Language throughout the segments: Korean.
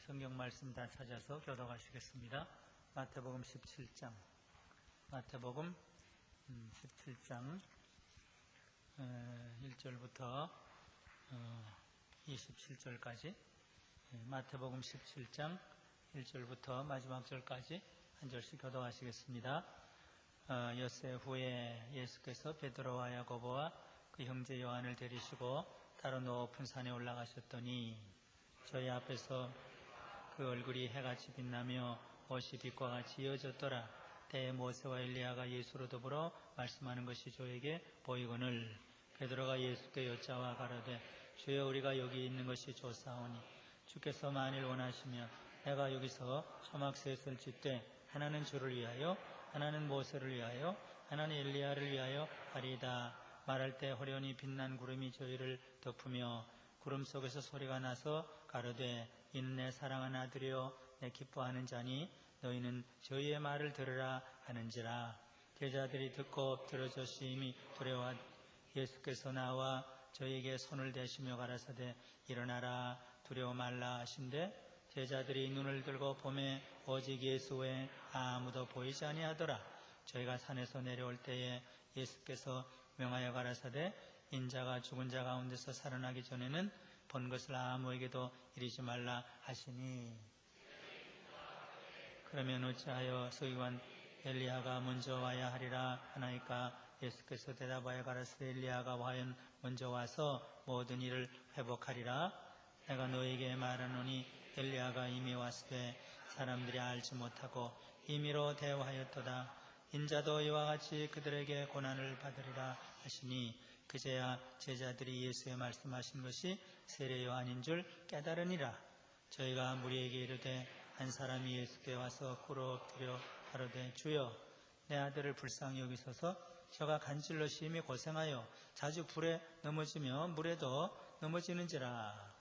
성경 말씀 다 찾아서 교독하시겠습니다. 마태복음 17장, 마태복음 17장 1절부터 27절까지, 마태복음 17장 1절부터 마지막 절까지 한 절씩 교독하시겠습니다. 엿새 후에 예수께서 베드로와 야고보와 그 형제 요한을 데리시고 다른 높은 산에 올라가셨더니 저희 앞에서 그 얼굴이 해같이 빛나며 옷이 빛과 같이 이어졌더라. 때에 모세와 엘리야가 예수로 더불어 말씀하는 것이 저에게 보이거늘 베드로가 예수께 여짜와 가로되 주여 우리가 여기 있는 것이 좋사오니 주께서 만일 원하시면 내가 여기서 초막셋을 짓되 하나는 주를 위하여 하나는 모세를 위하여 하나는 엘리야를 위하여 하리이다. 말할 때 호련히 빛난 구름이 저희를 덮으며 구름 속에서 소리가 나서 가로되 이는 내 사랑하는 아들이요 내 기뻐하는 자니 너희는 저희의 말을 들으라 하는지라. 제자들이 듣고 엎드러져 심히 두려워 예수께서 나와 저희에게 손을 대시며 가라사대 일어나라 두려워 말라 하신대 제자들이 눈을 들고 보매 오직 예수 외에 아무도 보이지 아니하더라. 저희가 산에서 내려올 때에 예수께서 명하여 가라사대 인자가 죽은 자 가운데서 살아나기 전에는 본 것을 아무에게도 이르지 말라 하시니 그러면 어찌하여 서기관 엘리야가 먼저 와야 하리라 하나이까. 예수께서 대답하여 가라사대 엘리야가 과연 먼저 와서 모든 일을 회복하리라. 내가 너에게 말하노니 엘리야가 이미 왔으되 사람들이 알지 못하고 임의로 대화하였도다. 인자도 이와 같이 그들에게 고난을 받으리라 하시니 그제야 제자들이 예수의 말씀하신 것이 세례 요한인 줄 깨달으니라. 저희가 무리에게 이르되 한 사람이 예수께 와서 꿇어 엎드려 가로되 주여 내 아들을 불쌍히 여기소서. 저가 간질로 심히 고생하여 자주 불에 넘어지며 물에도 넘어지는지라.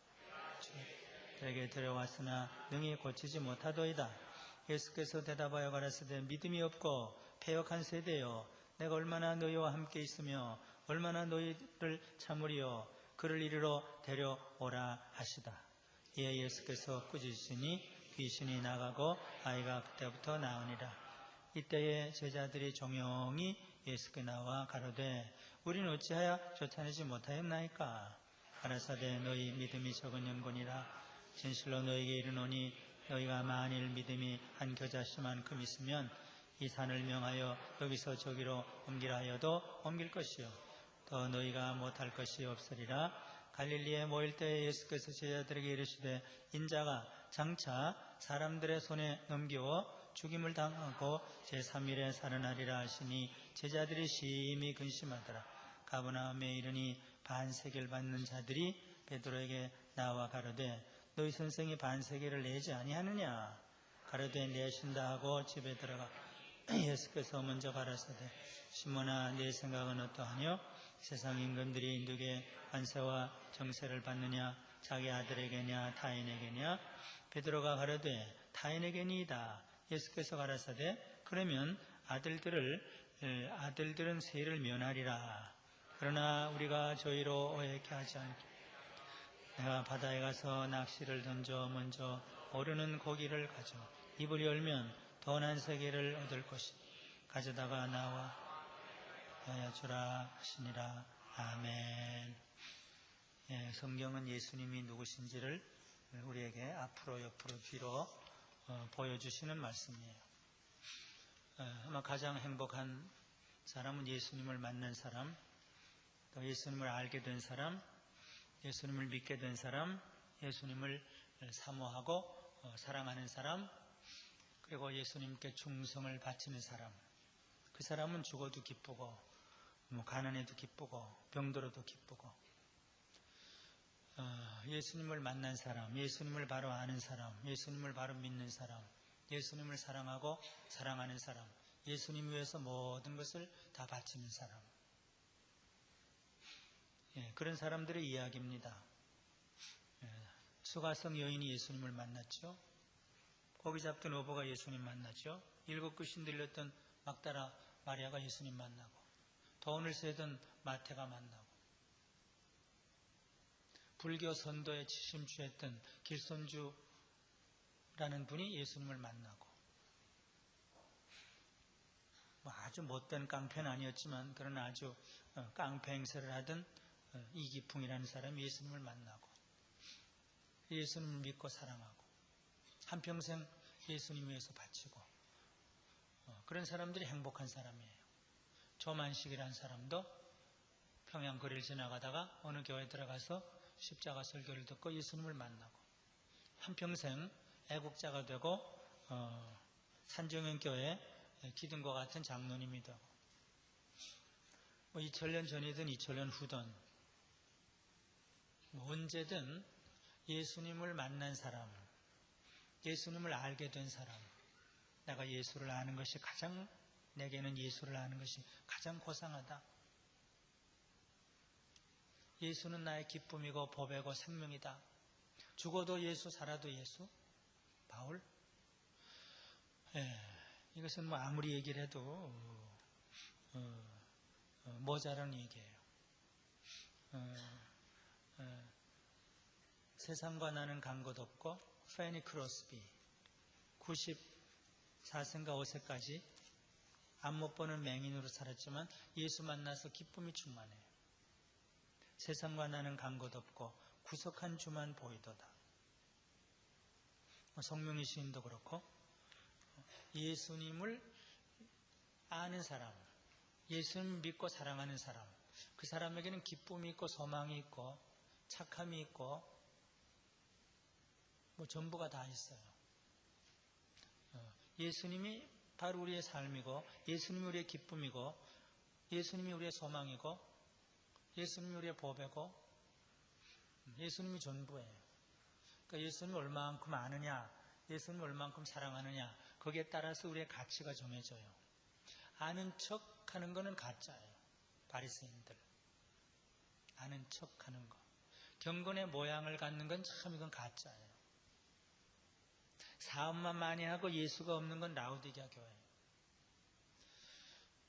저에게 데려왔으나 능히 고치지 못하도이다. 예수께서 대답하여 가라사대 믿음이 없고 패역한 세대여 내가 얼마나 너희와 함께 있으며 얼마나 너희를 참으리요. 그를 이리로 데려오라 하시다. 이에 예수께서 꾸짖으시니 귀신이 나가고 아이가 그때부터 나으니라. 이때에 제자들이 종용이 예수께 나와 가로되 우리는 어찌하여 쫓아내지 못하였나이까. 가라사대 너희 믿음이 적은 영혼이라. 진실로 너희에게 이르노니 너희가 만일 믿음이 한 겨자씨만큼 있으면 이 산을 명하여 여기서 저기로 옮기라 하여도 옮길 것이요 더 너희가 못할 것이 없으리라. 갈릴리에 모일 때에 예수께서 제자들에게 이르시되 인자가 장차 사람들의 손에 넘겨 죽임을 당하고 제3일에 살아나리라 하시니 제자들이 심히 근심하더라. 가버나움에 이르니 반세계를 받는 자들이 베드로에게 나와 가로되 너희 선생이 반세계를 내지 아니하느냐. 가로되 내신다 하고 집에 들어가 예수께서 먼저 가라사대 시몬아 네 생각은 어떠하뇨. 세상 임금들이 누구의 관세와 정세를 받느냐 자기 아들에게냐 타인에게냐. 베드로가 가로되 타인에게니이다. 예수께서 가라사대 그러면 아들들은 세를 면하리라. 그러나 우리가 저희로 오해케 하지 않게 내가 바다에 가서 낚시를 던져 먼저 오르는 고기를 가져 입을 열면 더 난 세계를 얻을 것이니 가져다가 나와 주라 하시니라. 아멘. 성경은 예수님이 누구신지를 우리에게 앞으로 옆으로 뒤로 보여주시는 말씀이에요. 아마 가장 행복한 사람은 예수님을 만난 사람, 또 예수님을 알게 된 사람, 예수님을 믿게 된 사람, 예수님을 사모하고 사랑하는 사람, 그리고 예수님께 충성을 바치는 사람. 그 사람은 죽어도 기쁘고 가난해도 기쁘고 병들어도 기쁘고 예수님을 만난 사람, 예수님을 바로 아는 사람, 예수님을 바로 믿는 사람, 예수님을 사랑하고 사랑하는 사람, 예수님 위해서 모든 것을 다 바치는 사람. 그런 사람들의 이야기입니다. 수가성 여인이 예수님을 만났죠. 고기 잡던 어부가 예수님 만났죠. 7 귀신 들렸던 막다라 마리아가 예수님 만나고 돈을 세던 마태가 만나고 불교 선도에 심취했던 길손주 라는 분이 예수님을 만나고, 아주 못된 깡패는 아니었지만 그러나 아주 깡패 행세를 하던 이기풍이라는 사람이 예수님을 만나고 예수님을 믿고 사랑하고 한평생 예수님 위해서 바치고 그런 사람들이 행복한 사람이에요. 조만식이라는 사람도 평양 거리를 지나가다가 어느 교회에 들어가서 십자가 설교를 듣고 예수님을 만나고 한평생 애국자가 되고 산정현교회 기둥과 같은 장로님이 되고 2000년 전이든 2000년 후든 언제든 예수님을 만난 사람, 예수님을 알게 된 사람, 내가 예수를 아는 것이 내게는 예수를 아는 것이 가장 고상하다. 예수는 나의 기쁨이고 보배고 생명이다. 죽어도 예수, 살아도 예수. 바울? 이것은 아무리 얘기를 해도 모자란 얘기예요. 세상과 나는 간 것 없고 페니 크로스비 94세인가 5세까지 앞 못 보는 맹인으로 살았지만 예수 만나서 기쁨이 충만해요. 세상과 나는 간 것 없고 구속한 주만 보이도다. 성명희 시인도 그렇고 예수님을 아는 사람, 예수님 믿고 사랑하는 사람, 그 사람에게는 기쁨이 있고 소망이 있고 착함이 있고 전부가 다 있어요. 예수님이 바로 우리의 삶이고 예수님이 우리의 기쁨이고 예수님이 우리의 소망이고 예수님이 우리의 보배고 예수님이 전부예요. 그러니까 예수님이 얼마만큼 아느냐, 예수님이 얼마만큼 사랑하느냐, 거기에 따라서 우리의 가치가 정해져요. 아는 척하는 거는 가짜예요. 바리새인들 아는 척하는 거, 경건의 모양을 갖는 건 참 이건 가짜예요. 사업만 많이 하고 예수가 없는 건 라우디게아 교회예요.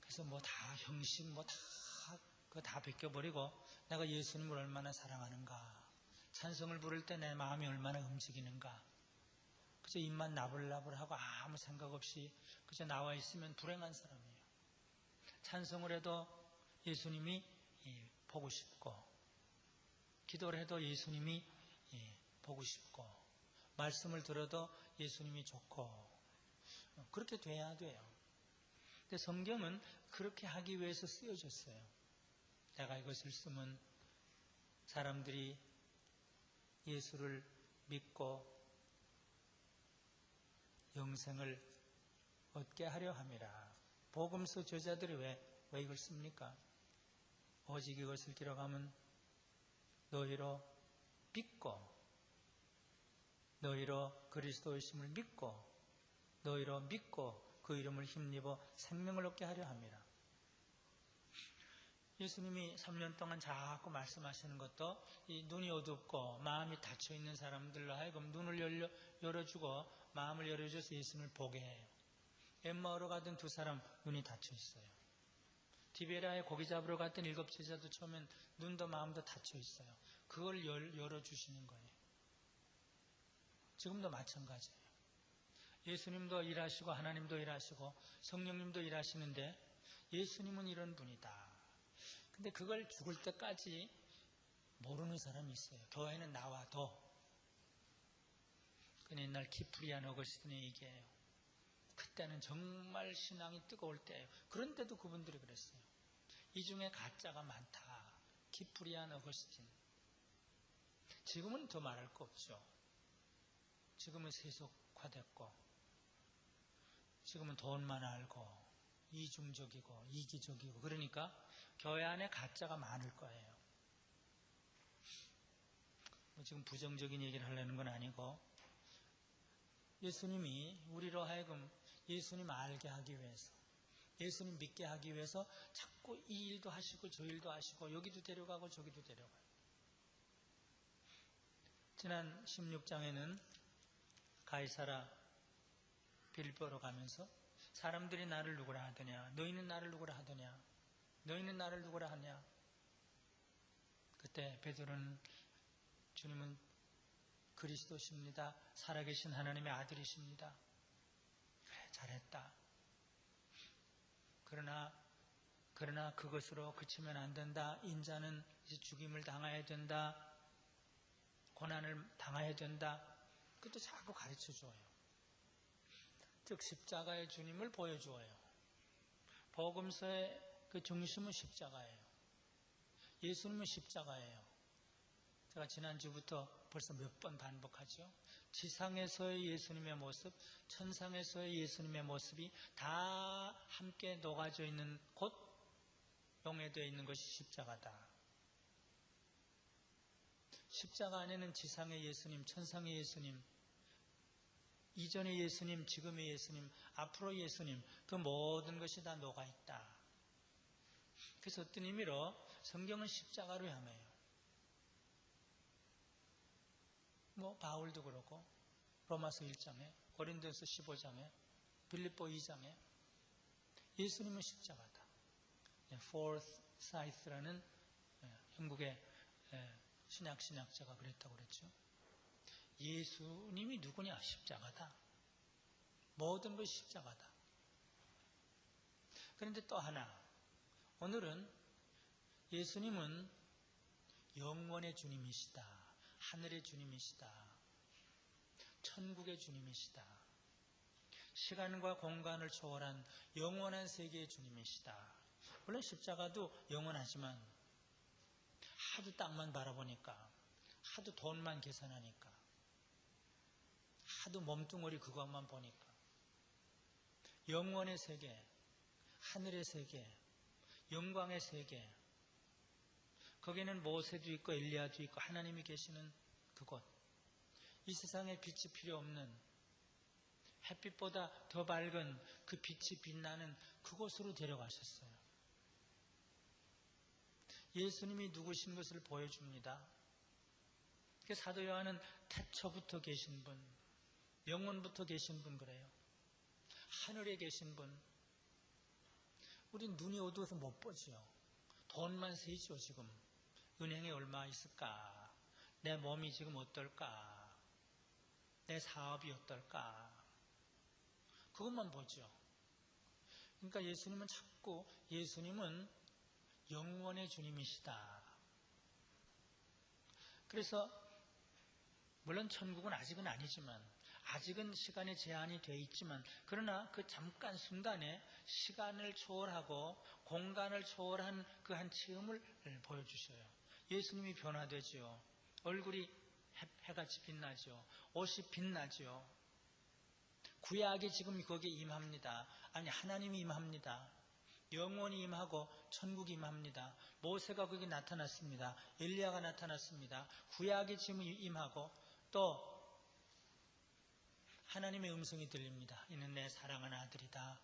그래서 다 형식 그거 다 벗겨버리고 내가 예수님을 얼마나 사랑하는가, 찬송을 부를 때 내 마음이 얼마나 움직이는가, 그저 입만 나불나불하고 아무 생각 없이 그저 나와 있으면 불행한 사람이에요. 찬송을 해도 예수님이 보고 싶고, 기도를 해도 예수님이 보고 싶고, 말씀을 들어도 예수님이 좋고, 그렇게 돼야 돼요. 근데 성경은 그렇게 하기 위해서 쓰여졌어요. 내가 이것을 쓰면 사람들이 예수를 믿고 영생을 얻게 하려 함이라. 복음서 저자들이 왜 이걸 씁니까? 오직 이것을 기록하면 너희로 믿고, 너희로 그리스도의 심을 믿고, 너희로 믿고 그 이름을 힘입어 생명을 얻게 하려 함이라. 예수님이 3년 동안 자꾸 말씀하시는 것도 이 눈이 어둡고 마음이 닫혀있는 사람들로 하여금 눈을 열어주고 마음을 열어줘서 예수님을 보게 해요. 엠마오로 가던 두 사람 눈이 닫혀있어요. 디베라에 고기 잡으러 갔던 7 제자도 처음엔 눈도 마음도 닫혀있어요. 그걸 열어주시는 거예요. 지금도 마찬가지예요. 예수님도 일하시고 하나님도 일하시고 성령님도 일하시는데 예수님은 이런 분이다. 근데 그걸 죽을 때까지 모르는 사람이 있어요. 교회는 나와도. 근데 옛날 키프리안 어거스틴이 얘기해요. 그때는 정말 신앙이 뜨거울 때예요. 그런데도 그분들이 그랬어요. 이 중에 가짜가 많다. 키프리안 어거스틴. 지금은 더 말할 거 없죠. 지금은 세속화됐고, 지금은 돈만 알고 이중적이고 이기적이고, 그러니까 교회 안에 가짜가 많을 거예요. 지금 부정적인 얘기를 하려는 건 아니고, 예수님이 우리로 하여금 예수님 알게 하기 위해서, 예수님 믿게 하기 위해서 자꾸 이 일도 하시고 저 일도 하시고 여기도 데려가고 저기도 데려가요. 지난 16장에는 가이사라 빌보로 가면서 사람들이 나를 누구라 하더냐, 너희는 나를 누구라 하더냐, 너희는 나를 누구라 하냐. 그때 베드로는 주님은 그리스도십니다. 살아계신 하나님의 아들이십니다. 그래, 잘했다. 그러나 그것으로 그치면 안 된다. 인자는 이제 죽임을 당해야 된다. 고난을 당해야 된다. 그것도 자꾸 가르쳐줘요. 즉 십자가의 주님을 보여주어요. 복음서의 그 중심은 십자가예요. 예수님은 십자가예요. 제가 지난주부터 벌써 몇 번 반복하죠. 지상에서의 예수님의 모습, 천상에서의 예수님의 모습이 다 함께 녹아져 있는 곳, 용해되어 있는 것이 십자가다. 십자가 안에는 지상의 예수님, 천상의 예수님, 이전의 예수님, 지금의 예수님, 앞으로의 예수님, 그 모든 것이 다 녹아있다. 그래서 어떤 의미로 성경은 십자가로 향해요. 바울도 그렇고 로마서 1장에, 고린도서 15장에, 빌립보 2장에 예수님은 십자가다. 포르사이스라는 영국의 신학자가 그랬다고 그랬죠. 예수님이 누구냐? 십자가다. 모든 것이 십자가다. 그런데 또 하나, 오늘은 예수님은 영원의 주님이시다. 하늘의 주님이시다. 천국의 주님이시다. 시간과 공간을 초월한 영원한 세계의 주님이시다. 물론 십자가도 영원하지만 하도 땅만 바라보니까, 하도 돈만 계산하니까, 하도 몸뚱어리 그것만 보니까 영원의 세계, 하늘의 세계, 영광의 세계, 거기에는 모세도 있고 엘리야도 있고 하나님이 계시는 그곳, 이 세상에 빛이 필요 없는, 햇빛보다 더 밝은 그 빛이 빛나는 그곳으로 데려가셨어요. 예수님이 누구신 것을 보여줍니다. 사도 요한은 태초부터 계신 분, 영원부터 계신 분 그래요. 하늘에 계신 분. 우린 눈이 어두워서 못 보지요. 돈만 세죠. 지금 은행에 얼마 있을까? 내 몸이 지금 어떨까? 내 사업이 어떨까? 그것만 보죠. 그러니까 예수님은 자꾸 예수님은 영원의 주님이시다. 그래서 물론 천국은 아직은 아니지만, 아직은 시간의 제한이 되어 있지만, 그러나 그 잠깐 순간에 시간을 초월하고 공간을 초월한 그 한 체험을 보여주셔요. 예수님이 변화되죠. 얼굴이 해같이 빛나죠. 옷이 빛나죠. 구약이 지금 거기에 임합니다. 아니, 하나님이 임합니다. 영원히 임하고 천국이 임합니다. 모세가 거기 나타났습니다. 엘리야가 나타났습니다. 구약이 지금 임하고 또 하나님의 음성이 들립니다. 이는 내 사랑하는 아들이다.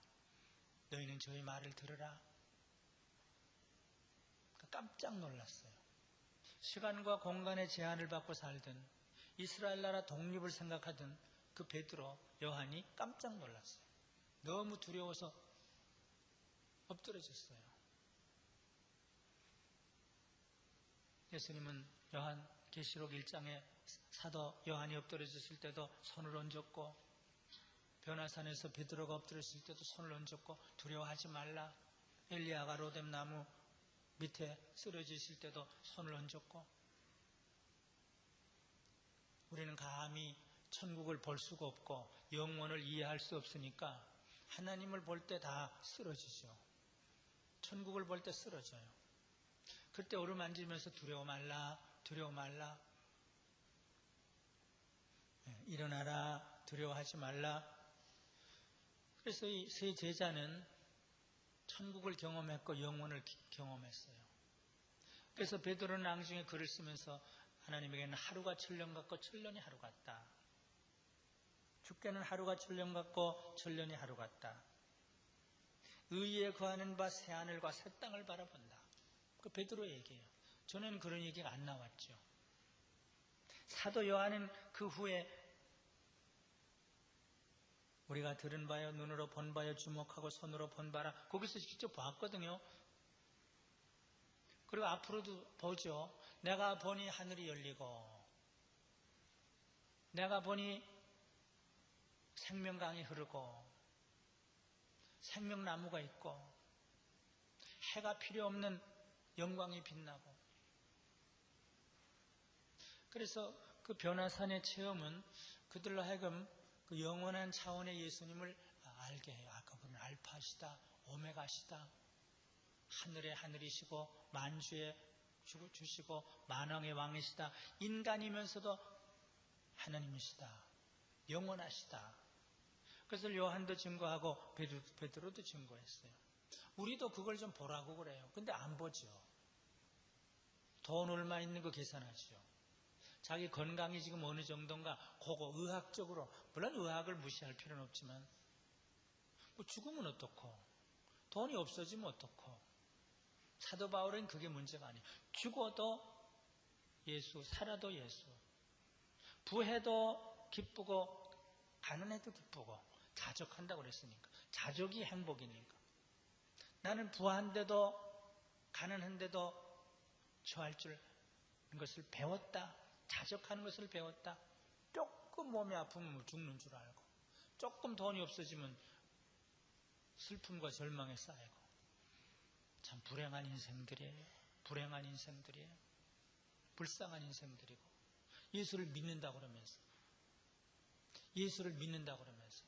너희는 저의 말을 들으라. 깜짝 놀랐어요. 시간과 공간의 제한을 받고 살던, 이스라엘 나라 독립을 생각하던 그 베드로, 요한이 깜짝 놀랐어요. 너무 두려워서 엎드러졌어요. 예수님은 계시록 1장에 사도 요한이 엎드러졌을 때도 손을 얹었고, 변화산에서 베드로가 엎드렸을 때도 손을 얹었고, 두려워하지 말라. 엘리야가 로뎀나무 밑에 쓰러지실 때도 손을 얹었고, 우리는 감히 천국을 볼 수가 없고 영원을 이해할 수 없으니까 하나님을 볼 때 다 쓰러지죠. 천국을 볼 때 쓰러져요. 그때 어루만지면서 두려워 말라, 두려워 말라. 일어나라, 두려워하지 말라. 그래서 이 세 제자는 천국을 경험했고 영원을 경험했어요. 그래서 베드로는 앙중에 글을 쓰면서 하나님에게는 하루가 천년 같고 천년이 하루 같다. 주께는 하루가 천년 같고 천년이 하루 같다. 의에 거하는 바 새 하늘과 새 땅을 바라본다. 그 베드로 얘기예요. 저는 그런 얘기가 안 나왔죠. 사도 요한은 그 후에 우리가 들은 바요, 눈으로 본 바요, 주목하고 손으로 본 바라, 거기서 직접 봤거든요. 그리고 앞으로도 보죠. 내가 보니 하늘이 열리고 내가 보니 생명강이 흐르고 생명나무가 있고 해가 필요 없는 영광이 빛나고, 그래서 그 변화산의 체험은 그들로 하여금 그 영원한 차원의 예수님을 알게 해요. 그분은 알파시다, 오메가시다, 하늘의 하늘이시고 만주의 주시고 만왕의 왕이시다, 인간이면서도 하나님이시다, 영원하시다. 그래서 요한도 증거하고 베드로도 증거했어요. 우리도 그걸 좀 보라고 그래요. 근데 안 보죠. 돈 얼마 있는 거 계산하죠. 자기 건강이 지금 어느 정도인가 그거 의학적으로, 물론 의학을 무시할 필요는 없지만, 뭐 죽으면 어떻고 돈이 없어지면 어떻고. 사도 바울은 그게 문제가 아니에요. 죽어도 예수, 살아도 예수. 부해도 기쁘고 가난해도 기쁘고, 자족한다고 그랬으니까. 자족이 행복이니까. 나는 부한데도 가난한데도 처할 줄 것을 배웠다. 자족하는 것을 배웠다. 조금 몸이 아프면 죽는 줄 알고, 조금 돈이 없어지면 슬픔과 절망에 쌓이고. 참 불행한 인생들이에요. 불행한 인생들이에요. 불쌍한 인생들이고, 예수를 믿는다고 그러면서, 예수를 믿는다고 그러면서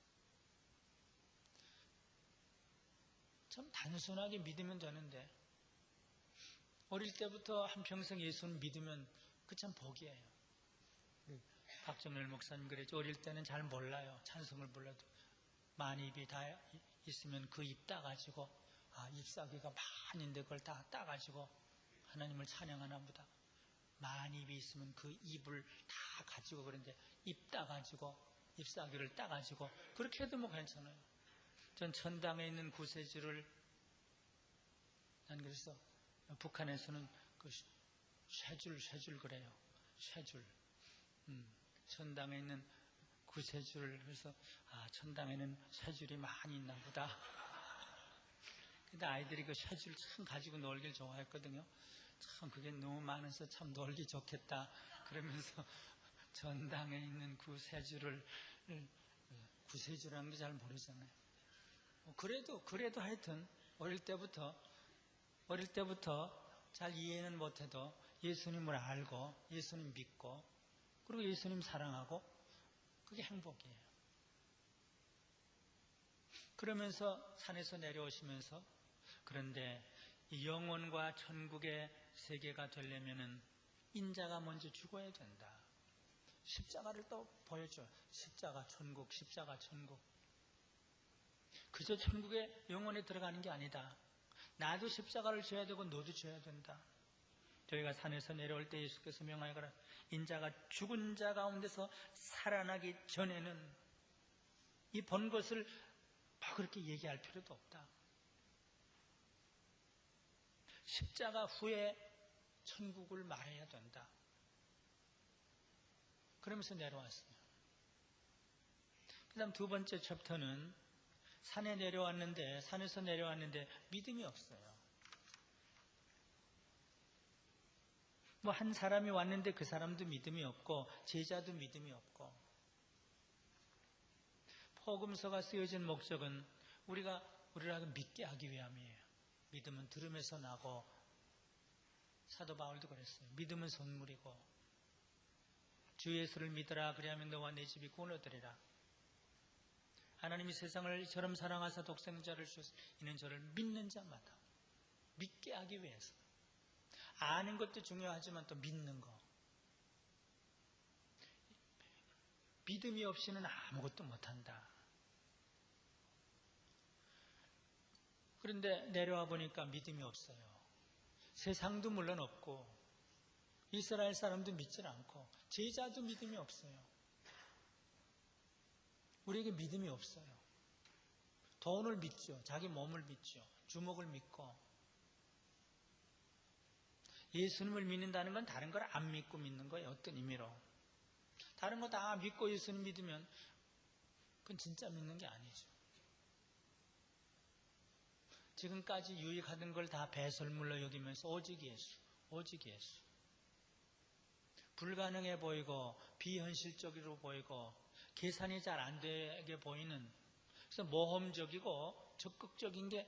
참 단순하게 믿으면 되는데, 어릴 때부터 한평생 예수를 믿으면 그 참 복이에요. 박정렬 목사님 그랬죠. 어릴 때는 잘 몰라요. 찬송을 불러도 많이 입이 다 있으면 그 입 따가지고, 잎사귀가 많은데 그걸 다 따가지고 하나님을 찬양하나 보다. 많이 입이 있으면 그 잎을 다 가지고, 그런데 잎 따가지고 잎사귀를 따가지고 그렇게 해도 뭐 괜찮아요. 전 천당에 있는 구세주를, 난 그래서 북한에서는 그 쇠줄 그래요. 쇠줄. 천당에 있는 구세주를, 그래서 천당에는 쇠줄이 많이 있나 보다. 근데 아이들이 그 쇠줄 참 가지고 놀길 좋아했거든요. 참 그게 너무 많아서 참 놀기 좋겠다 그러면서 전당에 있는 그 쇠줄을, 구세주라는 게 잘 모르잖아요. 그래도 하여튼 어릴 때부터 잘 이해는 못해도 예수님을 알고 예수님 믿고 그리고 예수님 사랑하고, 그게 행복이에요. 그러면서 산에서 내려오시면서, 그런데 이 영혼과 천국의 세계가 되려면은 인자가 먼저 죽어야 된다. 십자가를 또 보여줘요. 십자가 천국, 십자가 천국. 그저 천국에 영혼에 들어가는 게 아니다. 나도 십자가를 져야 되고 너도 져야 된다. 저희가 산에서 내려올 때 예수께서 명하여가라. 인자가 죽은 자 가운데서 살아나기 전에는 이 본 것을 막 그렇게 얘기할 필요도 없다. 십자가 후에 천국을 말해야 된다. 그러면서 내려왔어요. 그 다음 두 번째 챕터는 산에서 내려왔는데 믿음이 없어요. 뭐 한 사람이 왔는데 그 사람도 믿음이 없고 제자도 믿음이 없고. 복음서가 쓰여진 목적은 우리를 믿게 하기 위함이에요. 믿음은 들음에서 나고, 사도 바울도 그랬어요. 믿음은 선물이고, 주 예수를 믿으라 그리하면 너와 내 집이 구원 얻으리라. 하나님이 세상을 이처럼 사랑하사 독생자를 주사 이는 저를 믿는 자마다, 믿게 하기 위해서. 아는 것도 중요하지만 또 믿는 거. 믿음이 없이는 아무것도 못한다. 그런데 내려와 보니까 믿음이 없어요. 세상도 물론 없고 이스라엘 사람도 믿질 않고 제자도 믿음이 없어요. 우리에게 믿음이 없어요. 돈을 믿죠. 자기 몸을 믿죠. 주먹을 믿고. 예수님을 믿는다는 건 다른 걸 안 믿고 믿는 거예요. 어떤 의미로. 다른 거 다 믿고 예수님 믿으면 그건 진짜 믿는 게 아니죠. 지금까지 유익하던 걸 다 배설물로 여기면서 오직 예수, 오직 예수. 불가능해 보이고 비현실적으로 보이고 계산이 잘 안 되게 보이는, 그래서 모험적이고 적극적인 게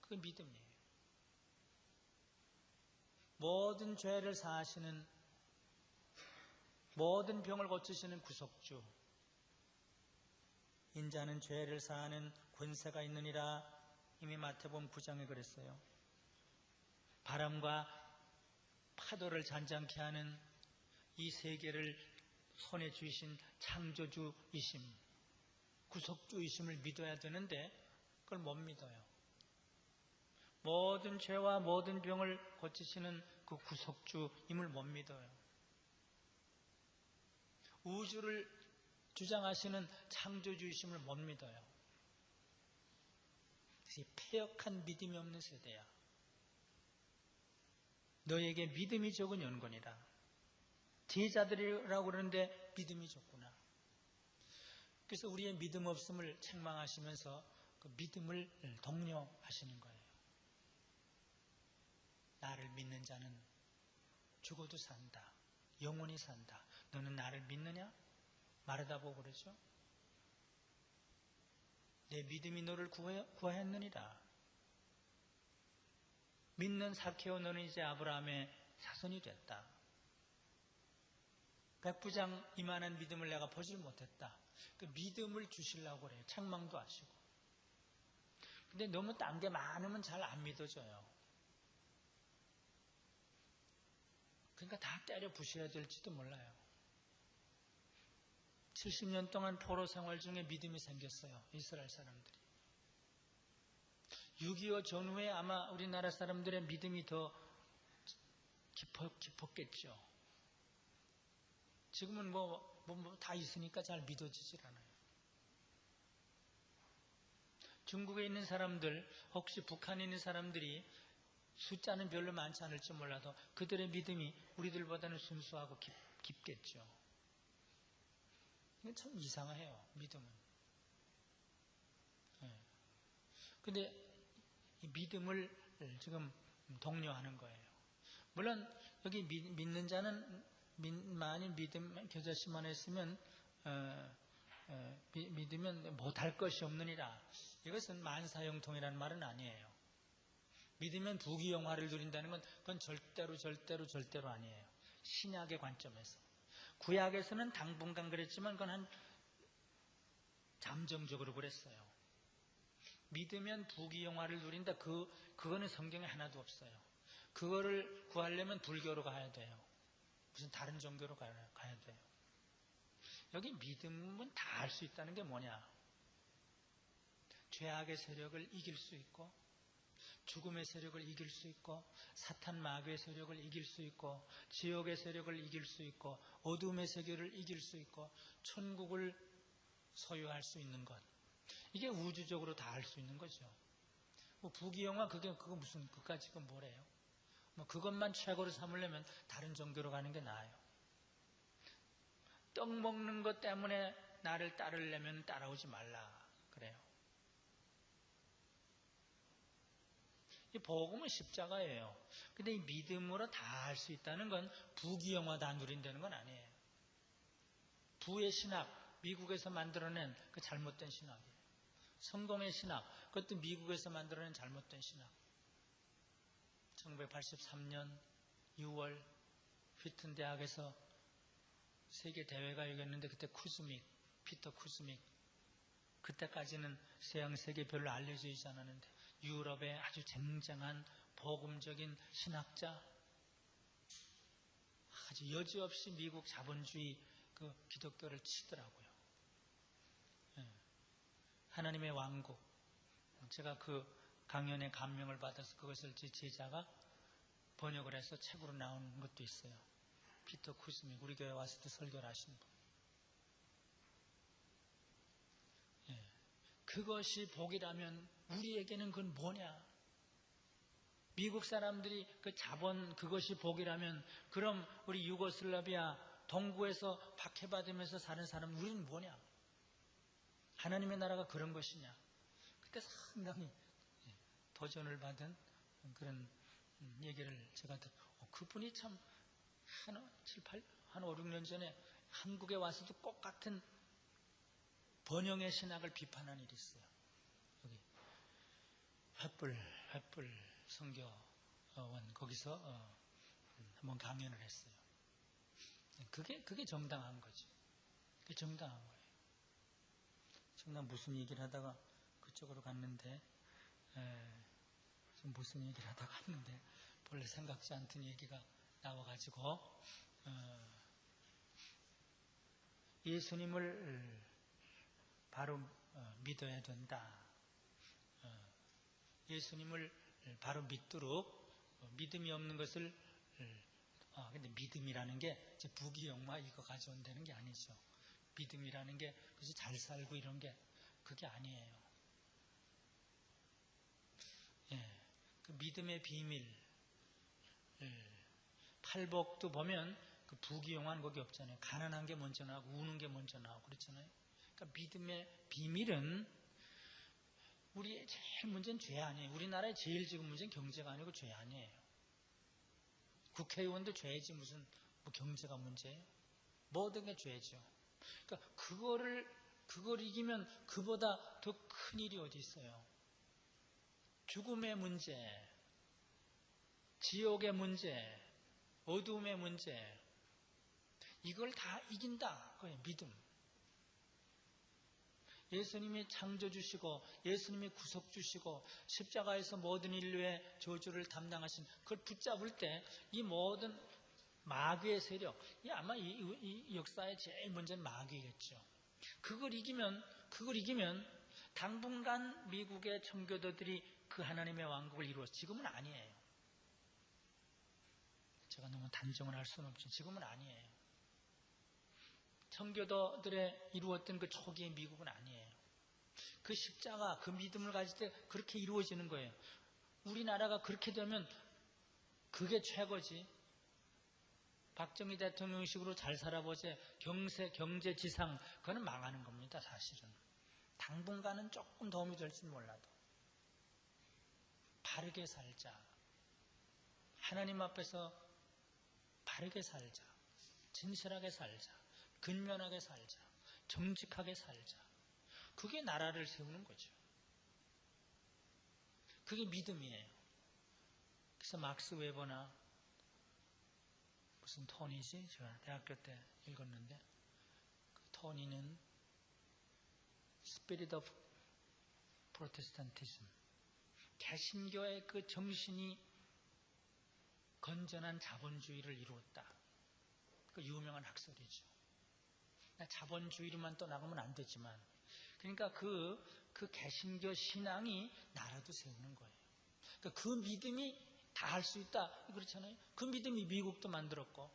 그 믿음이에요. 모든 죄를 사하시는, 모든 병을 고치시는 구속주, 인자는 죄를 사하는 권세가 있느니라. 이미 마태복음 9장에 그랬어요. 바람과 파도를 잔잔케 하는 이 세계를 손에 쥐신 창조주이심, 구속주이심을 믿어야 되는데 그걸 못 믿어요. 모든 죄와 모든 병을 고치시는 그 구속주임을 못 믿어요. 우주를 주장하시는 창조주이심을 못 믿어요. 패역한 믿음이 없는 세대야. 너에게 믿음이 적은 연건이라. 제자들이라고 그러는데 믿음이 적구나. 그래서 우리의 믿음 없음을 책망하시면서 그 믿음을 독려하시는 거예요. 나를 믿는 자는 죽어도 산다. 영원히 산다. 너는 나를 믿느냐? 마르다 보고 그러죠. 내 믿음이 너를 구하였느니라. 믿는 사케오, 너는 이제 아브라함의 자손이 됐다. 백부장 이만한 믿음을 내가 보질 못했다. 그 믿음을 주시려고 그래요. 책망도 하시고. 근데 너무 딴 게 많으면 잘 안 믿어져요. 그러니까 다 때려 부셔야 될지도 몰라요. 70년 동안 포로 생활 중에 믿음이 생겼어요. 이스라엘 사람들이. 6.25 전후에 아마 우리나라 사람들의 믿음이 더 깊었겠죠. 지금은 다 있으니까 잘 믿어지질 않아요. 중국에 있는 사람들, 혹시 북한에 있는 사람들이 숫자는 별로 많지 않을지 몰라도 그들의 믿음이 우리들보다는 순수하고 깊겠죠. 이건 참 이상해요, 믿음은. 근데 이 믿음을 지금 독려하는 거예요. 물론 여기 믿는 자는 많이 믿음 겨자씨만 했으면 믿으면 못할 것이 없느니라. 이것은 만사형통이라는 말은 아니에요. 믿으면 부귀영화를 누린다는 건 그건 절대로 아니에요. 신약의 관점에서. 구약에서는 당분간 그랬지만 그건 한 잠정적으로 그랬어요. 믿으면 부귀영화를 누린다. 그거는 성경에 하나도 없어요. 그거를 구하려면 불교로 가야 돼요. 무슨 다른 종교로 가야 돼요. 여기 믿음은 다 할 수 있다는 게 뭐냐? 죄악의 세력을 이길 수 있고, 죽음의 세력을 이길 수 있고, 사탄 마귀의 세력을 이길 수 있고, 지옥의 세력을 이길 수 있고, 어둠의 세계를 이길 수 있고, 천국을 소유할 수 있는 것. 이게 우주적으로 다 할 수 있는 거죠. 부귀영화 그거 무슨 그까지 건 뭐래요? 그것만 최고로 삼으려면 다른 종교로 가는 게 나아요. 떡 먹는 것 때문에 나를 따르려면 따라오지 말라 그래요. 이 복음은 십자가예요. 근데 이 믿음으로 다 할 수 있다는 건 부귀영화 다 누린다는 건 아니에요. 부의 신학, 미국에서 만들어낸 그 잘못된 신학이에요. 성공의 신학, 그것도 미국에서 만들어낸 잘못된 신학. 1983년 6월 휘튼 대학에서 세계 대회가 열렸는데 그때 피터 쿠즈믹, 그때까지는 서양 세계에 별로 알려져 있지 않았는데 유럽의 아주 쟁쟁한 복음적인 신학자, 아주 여지없이 미국 자본주의 그 기독교를 치더라고요. 하나님의 왕국. 제가 그 강연에 감명을 받아서 그것을 제 제자가 번역을 해서 책으로 나온 것도 있어요. 피터 쿠스믹, 우리 교회 와서도 설교를 하신 분. 그것이 복이라면 우리에게는 그건 뭐냐? 미국 사람들이 그 자본 그것이 복이라면 그럼 우리 유고슬라비아 동구에서 박해받으면서 사는 사람 우리는 뭐냐? 하나님의 나라가 그런 것이냐? 그때 상당히 도전을 받은 그런 얘기를 제가 그분이 참 한 5, 6년 전에 한국에 와서도 똑같은 번영의 신학을 비판한 일이 있어요. 여기 횃불 선교원 거기서 한번 강연을 했어요. 그게 정당한 거죠. 그게 정당한 거예요. 정당 무슨 얘기를 하다가 그쪽으로 갔는데 무슨 얘기를 하다가 갔는데 원래 생각지 않던 얘기가 나와가지고 예수님을 바로 믿어야 된다. 예수님을 바로 믿도록 믿음이 없는 것을 근데 믿음이라는 게 이제 부귀영화 이거 가져온다는 게 아니죠. 믿음이라는 게 그래서 잘 살고 이런 게 그게 아니에요. 예, 그 믿음의 비밀. 팔복도 보면 그 부귀영화는 거기 없잖아요. 가난한 게 먼저 나오고 우는 게 먼저 나오고 그렇잖아요. 그러니까 믿음의 비밀은 우리의 제일 문제는 죄 아니에요. 우리나라의 제일 지금 문제는 경제가 아니고 죄 아니에요. 국회의원도 죄지 무슨 뭐 경제가 문제예요. 모든 게 죄죠. 그러니까 그걸 이기면 그보다 더 큰 일이 어디 있어요. 죽음의 문제, 지옥의 문제, 어두움의 문제, 이걸 다 이긴다. 그게 믿음. 예수님이 창조주시고 예수님이 구속주시고 십자가에서 모든 인류의 저주를 담당하신 그걸 붙잡을 때 이 모든 마귀의 세력, 아마 이 역사의 제일 문제는 마귀겠죠. 그걸 이기면 당분간 미국의 청교도들이 그 하나님의 왕국을 이루어 지금은 아니에요. 제가 너무 단정을 할 수는 없지 지금은 아니에요. 청교도들의 이루었던 그 초기의 미국은 아니에요. 그 십자가, 그 믿음을 가질 때 그렇게 이루어지는 거예요. 우리나라가 그렇게 되면 그게 최고지. 박정희 대통령식으로 잘 살아보세 경제지상 그거는 망하는 겁니다. 사실은. 당분간은 조금 도움이 될지 몰라도 바르게 살자. 하나님 앞에서 바르게 살자. 진실하게 살자. 근면하게 살자. 정직하게 살자. 그게 나라를 세우는 거죠. 그게 믿음이에요. 그래서 막스 웨버나 무슨 토니지? 제가 대학교 때 읽었는데 그 토니는 Spirit of Protestantism 개신교의 그 정신이 건전한 자본주의를 이루었다. 그 유명한 학설이죠. 자본주의로만 또 나가면 안 되지만 그러니까 그 개신교 신앙이 나라도 세우는 거예요. 그러니까 그 믿음이 다 할 수 있다. 그렇잖아요. 그 믿음이 미국도 만들었고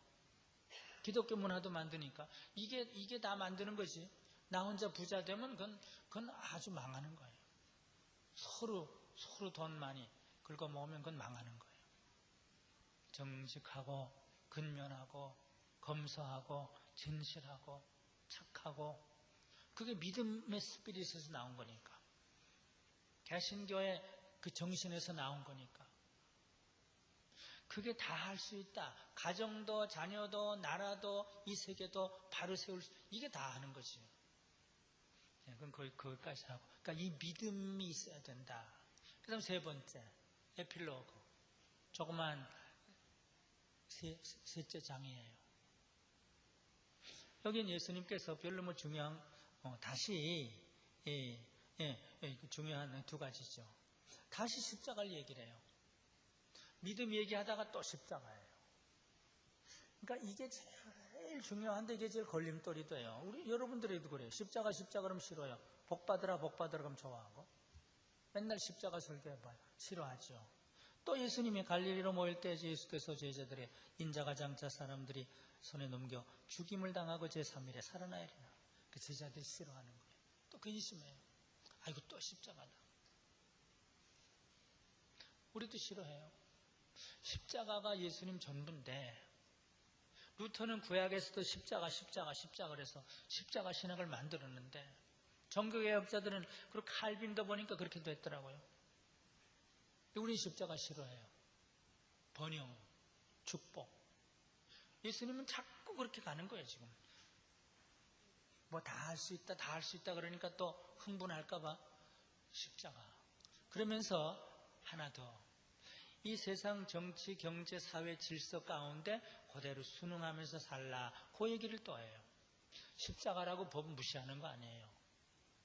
기독교 문화도 만드니까 이게 다 만드는 거지. 나 혼자 부자 되면 그건 아주 망하는 거예요. 서로 돈 많이 긁어 모으면 그건 망하는 거예요. 정직하고 근면하고 검소하고 진실하고 착하고 그게 믿음의 스피릿에서 나온 거니까. 개신교의 그 정신에서 나온 거니까. 그게 다 할 수 있다. 가정도 자녀도 나라도 이 세계도 바로 세울 수 이게 다 하는 거지. 그건 거기까지 하고. 그러니까 이 믿음이 있어야 된다. 그 다음 세 번째 에필로그. 조그만 셋째 장이에요. 여기는 예수님께서 별로 뭐 중요한 다시 중요한 두 가지죠. 다시 십자가를 얘기를 해요. 믿음 얘기하다가 또 십자가예요. 그러니까 이게 제일 중요한데 이게 제일 걸림돌이 돼요. 우리 여러분들에도 그래요. 십자가 그러면 싫어요. 복 받으라 그러면 좋아하고 맨날 십자가 설교해봐요. 싫어하죠. 또 예수님이 갈릴리로 모일 때 예수께서 제자들의 인자가 장차 사람들이 손에 넘겨 죽임을 당하고 제3일에 살아나리라. 그 제자들이 싫어하는 거예요. 또 근심해요. 아이고 또 십자가다. 우리도 싫어해요. 십자가가 예수님 전부인데 루터는 구약에서도 십자가 그래서 십자가 신학을 만들었는데 정교개혁자들은 그리고 칼빈도 보니까 그렇게 됐더라고요. 우리 십자가 싫어해요. 번영, 축복. 예수님은 자꾸 자꾸 그렇게 가는 거예요, 지금. 뭐 다 할 수 있다, 다 할 수 있다 그러니까 또 흥분할까봐 십자가. 그러면서 하나 더. 이 세상 정치, 경제, 사회 질서 가운데 그대로 순응하면서 살라. 그 얘기를 또 해요. 십자가라고 법 무시하는 거 아니에요.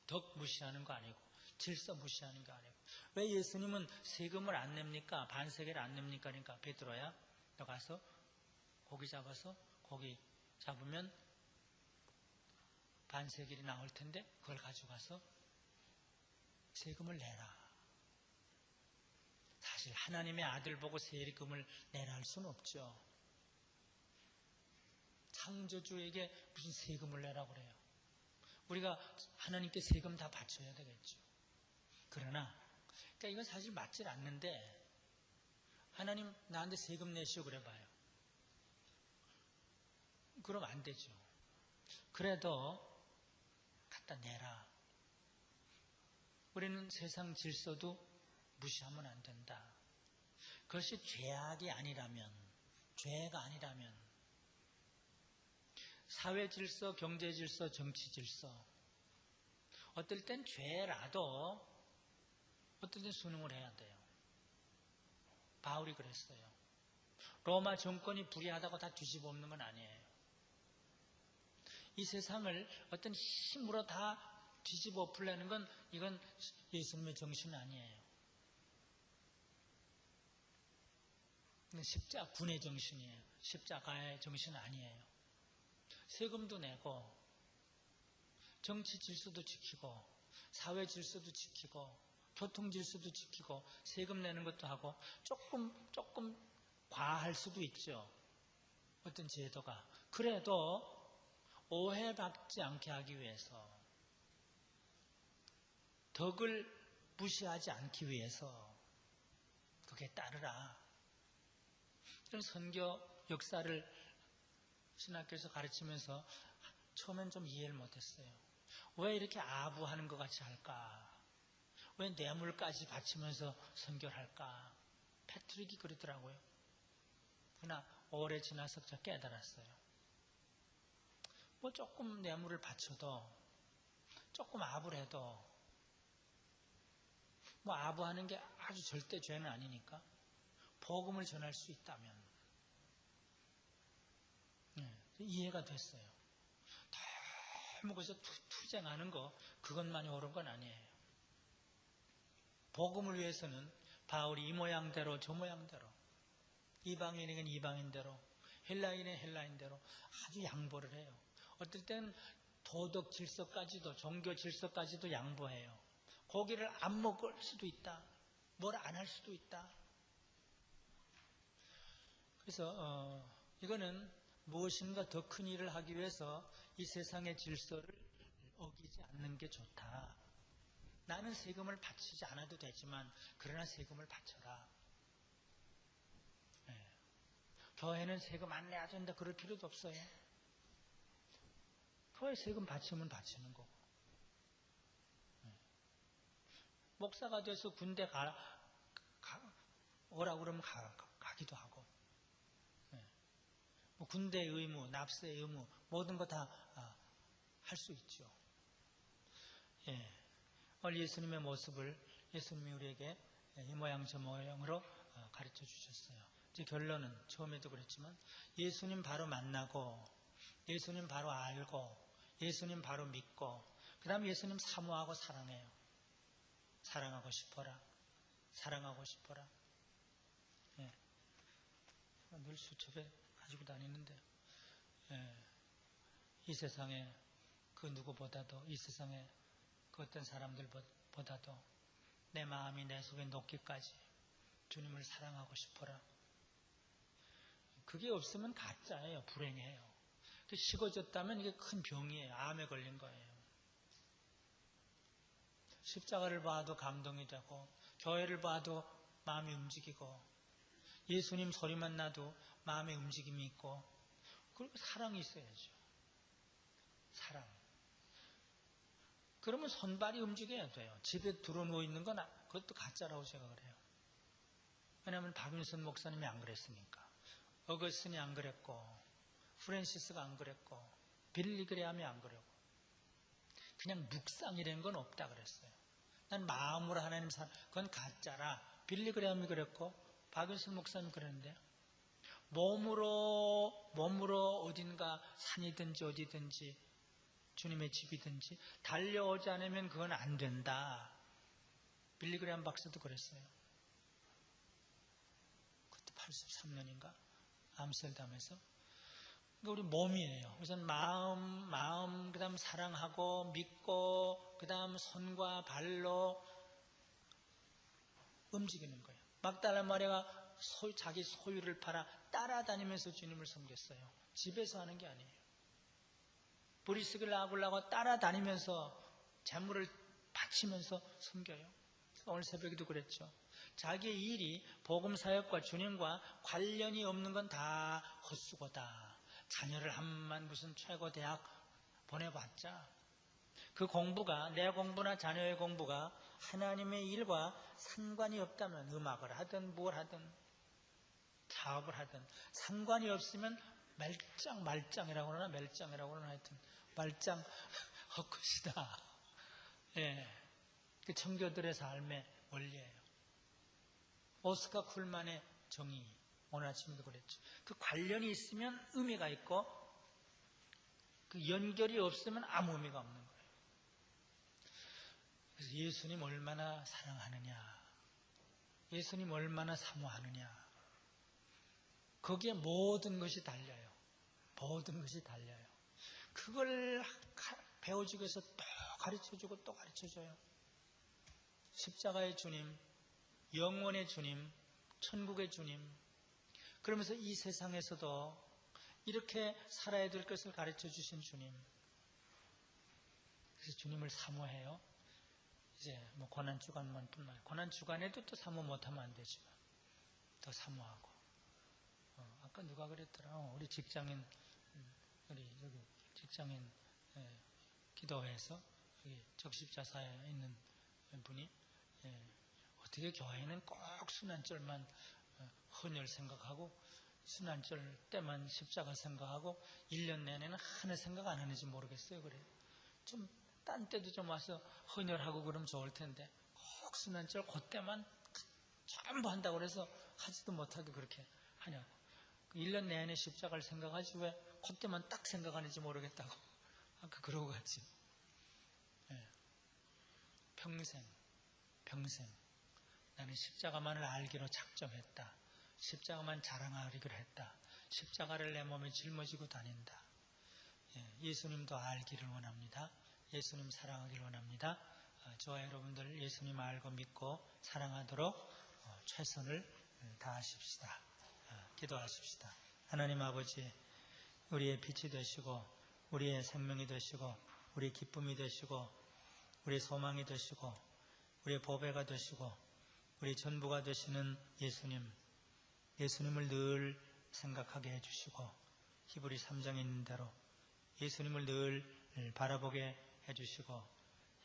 덕 무시하는 거 아니고 질서 무시하는 거 아니고. 왜 예수님은 세금을 안 냅니까? 반세계를 안 냅니까? 그러니까 베드로야, 너 가서 고기 잡아서 고기 잡으면 반세겔이 나올 텐데 그걸 가져가서 세금을 내라. 사실 하나님의 아들 보고 세금을 내라 할 수는 없죠. 창조주에게 무슨 세금을 내라고 그래요. 우리가 하나님께 세금 다 바쳐야 되겠죠. 그러나 그러니까 이건 사실 맞질 않는데 하나님 나한테 세금 내시오 그래 봐요. 그럼 안 되죠. 그래도 갖다 내라. 우리는 세상 질서도 무시하면 안 된다. 그것이 죄악이 아니라면, 죄가 아니라면, 사회 질서, 경제 질서, 정치 질서, 어떨 땐 죄라도 어떨 땐 순응을 해야 돼요. 바울이 그랬어요. 로마 정권이 불의하다고 다 뒤집어 엎는 건 아니에요. 이 세상을 어떤 힘으로 다 뒤집어 엎으려는 건 이건 예수님의 정신 아니에요. 십자군의 정신이에요. 십자가의 정신 아니에요. 세금도 내고 정치 질서도 지키고 사회 질서도 지키고 교통 질서도 지키고 세금 내는 것도 하고 조금 과할 수도 있죠. 어떤 제도가. 그래도 오해받지 않게 하기 위해서 덕을 무시하지 않기 위해서 그게 따르라. 이런 선교 역사를 신학교에서 가르치면서 처음엔 좀 이해를 못했어요. 왜 이렇게 아부하는 것 같이 할까? 왜 뇌물까지 바치면서 선교를 할까? 패트릭이 그러더라고요. 그러나 오래 지나서 제가 깨달았어요. 뭐 조금 뇌물을 바쳐도 조금 아부를 해도 뭐 아부하는 게 아주 절대 죄는 아니니까 복음을 전할 수 있다면 이해가 됐어요. 너무 거기서 투쟁하는 거 그것만이 옳은 건 아니에요. 복음을 위해서는 바울이 이 모양대로 저 모양대로 이방인에겐 이방인대로 헬라인은 헬라인대로 아주 양보를 해요. 어떨 때는 도덕 질서까지도 종교 질서까지도 양보해요. 고기를 안 먹을 수도 있다. 뭘 안 할 수도 있다. 그래서 이거는 무엇인가 더 큰 일을 하기 위해서 이 세상의 질서를 어기지 않는 게 좋다. 나는 세금을 바치지 않아도 되지만 그러나 세금을 바쳐라. 네. 교회는 세금 안 내야 된다 그럴 필요도 없어요. 교회 세금 바치면 바치는 거고. 네. 목사가 돼서 군대 오라고 그러면 가기도 하고. 뭐 군대 의무, 납세 의무 모든 거 다 할 수 있죠. 예. 오늘 예수님의 모습을 예수님이 우리에게 이 모양 저 모양으로 가르쳐 주셨어요. 이제 결론은 처음에도 그랬지만 예수님 바로 만나고 예수님 바로 알고 예수님 바로 믿고 그 다음 예수님 사모하고 사랑해요. 사랑하고 싶어라. 사랑하고 싶어라. 예. 늘 수첩에 가지고 다니는데 이 세상에 그 누구보다도 이 세상에 그 어떤 사람들보다도 내 마음이 내 속에 녹기까지 주님을 사랑하고 싶어라. 그게 없으면 가짜예요. 불행해요. 식어졌다면 이게 큰 병이에요. 암에 걸린 거예요. 십자가를 봐도 감동이 되고 교회를 봐도 마음이 움직이고 예수님 소리만 나도 마음의 움직임이 있고 그리고 사랑이 있어야죠. 사랑. 그러면 손발이 움직여야 돼요. 집에 들어누워 있는 건 그것도 가짜라고 제가 그래요. 왜냐하면 박윤선 목사님이 안 그랬으니까. 어거스틴이 안 그랬고 프랜시스가 안 그랬고 빌리그레암이 안 그러고 그냥 묵상이라는 건 없다 그랬어요. 난 마음으로 하나님 그건 가짜라. 빌리그레암이 그랬고 박윤슬 목사님 그랬는데요. 몸으로 어딘가 산이든지 어디든지 주님의 집이든지 달려오지 않으면 그건 안 된다. 빌리그레암 박사도 그랬어요. 그때 83년인가 암스테르담에서. 그러니까 우리 몸이에요. 우선 마음, 그 다음 사랑하고 믿고 그 다음 손과 발로 움직이는 거예요. 막달라 마리아가 자기 소유를 팔아 따라다니면서 주님을 섬겼어요. 집에서 하는 게 아니에요. 브리스길라 아굴라가 따라다니면서 재물을 바치면서 섬겨요. 오늘 새벽에도 그랬죠. 자기의 일이 복음사역과 주님과 관련이 없는 건 다 헛수고다. 자녀를 한만 무슨 최고 대학 보내봤자 그 공부가, 내 공부나 자녀의 공부가 하나님의 일과 상관이 없다면 음악을 하든 뭘 하든 사업을 하든 상관이 없으면 말짱이라고 그러나 멜짱이라고 그러나 하여튼 말짱 헛것이다. 예. 그 청교들의 삶의 원리예요. 오스카 쿨만의 정의, 오늘 아침에도 그랬죠. 그 관련이 있으면 의미가 있고 그 연결이 없으면 아무 의미가 없는 거예요. 그래서 예수님 얼마나 사랑하느냐, 예수님 얼마나 사모하느냐, 거기에 모든 것이 달려요. 모든 것이 달려요. 그걸 배워주기 위해서 또 가르쳐주고 또 가르쳐줘요. 십자가의 주님, 영원의 주님, 천국의 주님. 그러면서 이 세상에서도 이렇게 살아야 될 것을 가르쳐 주신 주님. 그래서 주님을 사모해요. 이제 뭐 고난주간만 뿐만 아니라 고난주간에도 또 사모 못하면 안 되지만 더 사모하고. 아까 누가 그랬더라. 우리 직장인, 우리 여기 직장인 기도회에서 여기 적십자사에 있는 분이 어떻게 교회는 꼭 순환절만 헌혈 생각하고 순환절 때만 십자가 생각하고 1년 내내는 하나 생각 안 하는지 모르겠어요. 그래요. 좀 딴 때도 좀 와서 헌혈하고 그러면 좋을 텐데 꼭 순환절 그때만 전부 한다고 그래서 하지도 못하게 그렇게 하냐고. 1년 내내 십자가를 생각하지 왜 그때만 딱 생각하는지 모르겠다고. 아까 그러고 갔지. 평생 나는 십자가만을 알기로 작정했다. 십자가만 자랑하기로 했다. 십자가를 내 몸에 짊어지고 다닌다. 예수님도 알기를 원합니다. 예수님 사랑하기를 원합니다. 저와 여러분들 예수님 알고 믿고 사랑하도록 최선을 다하십시다. 기도하십시다. 하나님 아버지, 우리의 빛이 되시고 우리의 생명이 되시고 우리의 기쁨이 되시고 우리의 소망이 되시고 우리의 보배가 되시고 우리의 전부가 되시는 예수님을 늘 생각하게 해주시고 히브리 3장에 있는 대로 예수님을 늘 바라보게 해주시고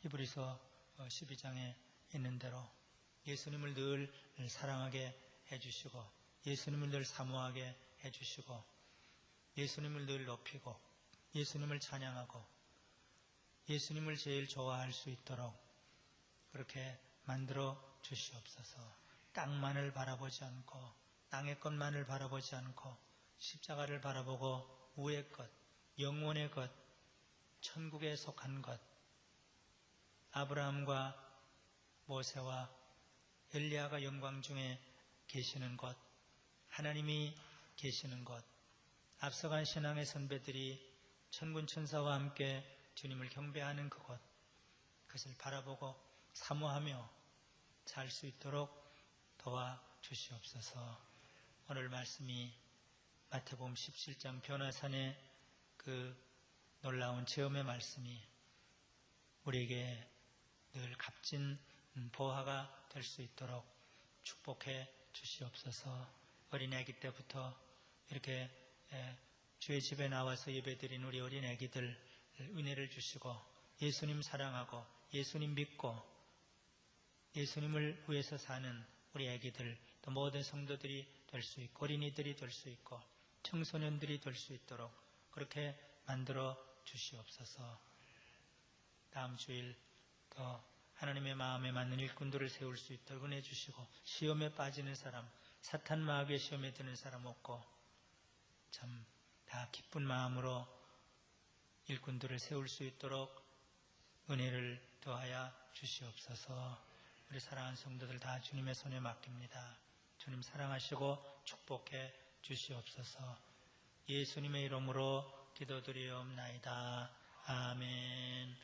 히브리서 12장에 있는 대로 예수님을 늘 사랑하게 해주시고 예수님을 늘 사모하게 해주시고 예수님을 늘 높이고 예수님을 찬양하고 예수님을 제일 좋아할 수 있도록 그렇게 만들어 주시옵소서. 땅만을 바라보지 않고 땅의 것만을 바라보지 않고 십자가를 바라보고 우의 것, 영원의 것, 천국에 속한 것, 아브라함과 모세와 엘리야가 영광 중에 계시는 것, 하나님이 계시는 것, 앞서간 신앙의 선배들이 천군 천사와 함께 주님을 경배하는 그곳, 그것을 바라보고 사모하며 살 수 있도록 도와주시옵소서. 오늘 말씀이 마태복음 17장 변화산의 그 놀라운 체험의 말씀이 우리에게 늘 값진 보화가 될 수 있도록 축복해 주시옵소서. 어린애기 때부터 이렇게 주의 집에 나와서 예배드린 우리 어린애기들 은혜를 주시고 예수님 사랑하고 예수님 믿고 예수님을 위해서 사는 우리 애기들 또 모든 성도들이 될 수 있고 어린이들이 될 수 있고 청소년들이 될 수 있도록 그렇게 만들어 주시옵소서. 다음 주일 더 하나님의 마음에 맞는 일꾼들을 세울 수 있도록 은혜 주시고, 시험에 빠지는 사람, 사탄 마귀의 시험에 드는 사람 없고 참 다 기쁜 마음으로 일꾼들을 세울 수 있도록 은혜를 더하여 주시옵소서. 우리 사랑하는 성도들 다 주님의 손에 맡깁니다. 주님 사랑하시고 축복해 주시옵소서. 예수님의 이름으로 기도드리옵나이다. 아멘.